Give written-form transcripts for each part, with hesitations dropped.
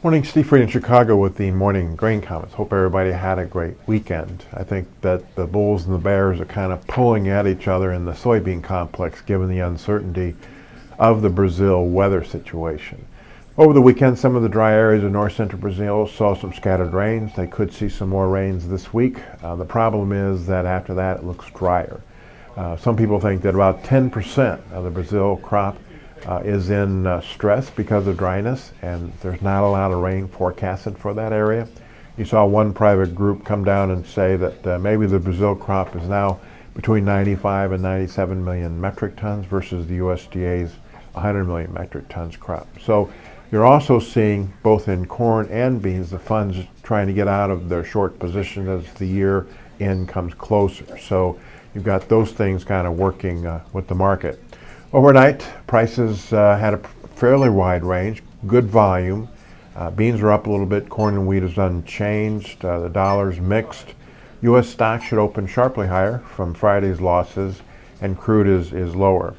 Morning, Steve Freed in Chicago with the morning grain comments. Hope everybody had a great weekend. I think that the bulls and the bears are kind of pulling at each other in the soybean complex given the uncertainty of the Brazil weather situation. Over the weekend, some of the dry areas of north central Brazil saw some scattered rains. They could see some more rains this week. The problem is that after that it looks drier. Some people think that about 10% of the Brazil crop is in stress because of dryness, and there's not a lot of rain forecasted for that area. You saw one private group come down and say that maybe the Brazil crop is now between 95 and 97 million metric tons versus the USDA's 100 million metric tons crop. So you're also seeing, both in corn and beans, the funds trying to get out of their short position as the year end comes closer. So you've got those things kind of working with the market. Overnight, prices had a fairly wide range, good volume. Beans are up a little bit, corn and wheat is unchanged, the dollar's mixed. U.S. stocks should open sharply higher from Friday's losses, and crude is lower.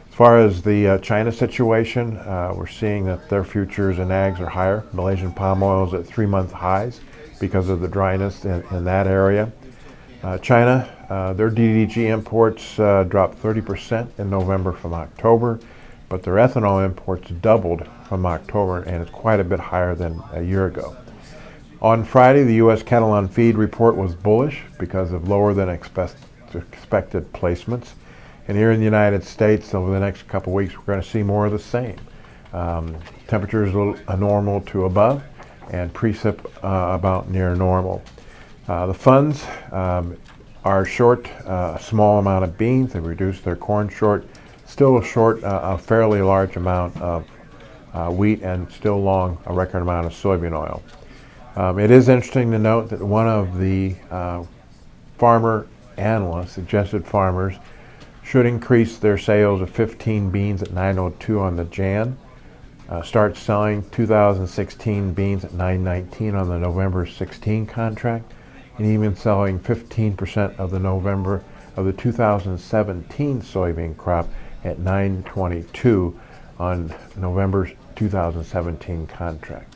As far as the China situation, we're seeing that their futures and ags are higher. Malaysian palm oil is at 3-month highs because of the dryness in that area. China, their DDG imports dropped 30% in November from October, but their ethanol imports doubled from October, and it's quite a bit higher than a year ago. On Friday, the U.S. cattle on feed report was bullish because of lower than expected placements. And here in the United States, over the next couple of weeks, we're going to see more of the same. Temperatures a little normal to above, and precip about near normal. The funds are short a small amount of beans. They've reduced their corn short, still short a fairly large amount of wheat, and still long a record amount of soybean oil. It is interesting to note that one of the farmer analysts suggested farmers should increase their sales of 15 beans at 902 on the Jan, start selling 2016 beans at 919 on the November 16 contract, and even selling 15% of the 2017 soybean crop at 922 on November 2017 contract.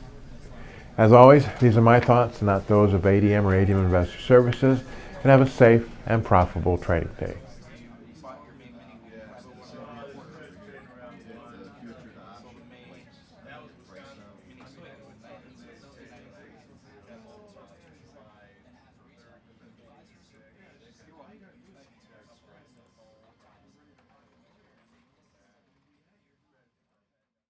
As always, these are my thoughts, not those of ADM or ADM Investor Services, and have a safe and profitable trading day.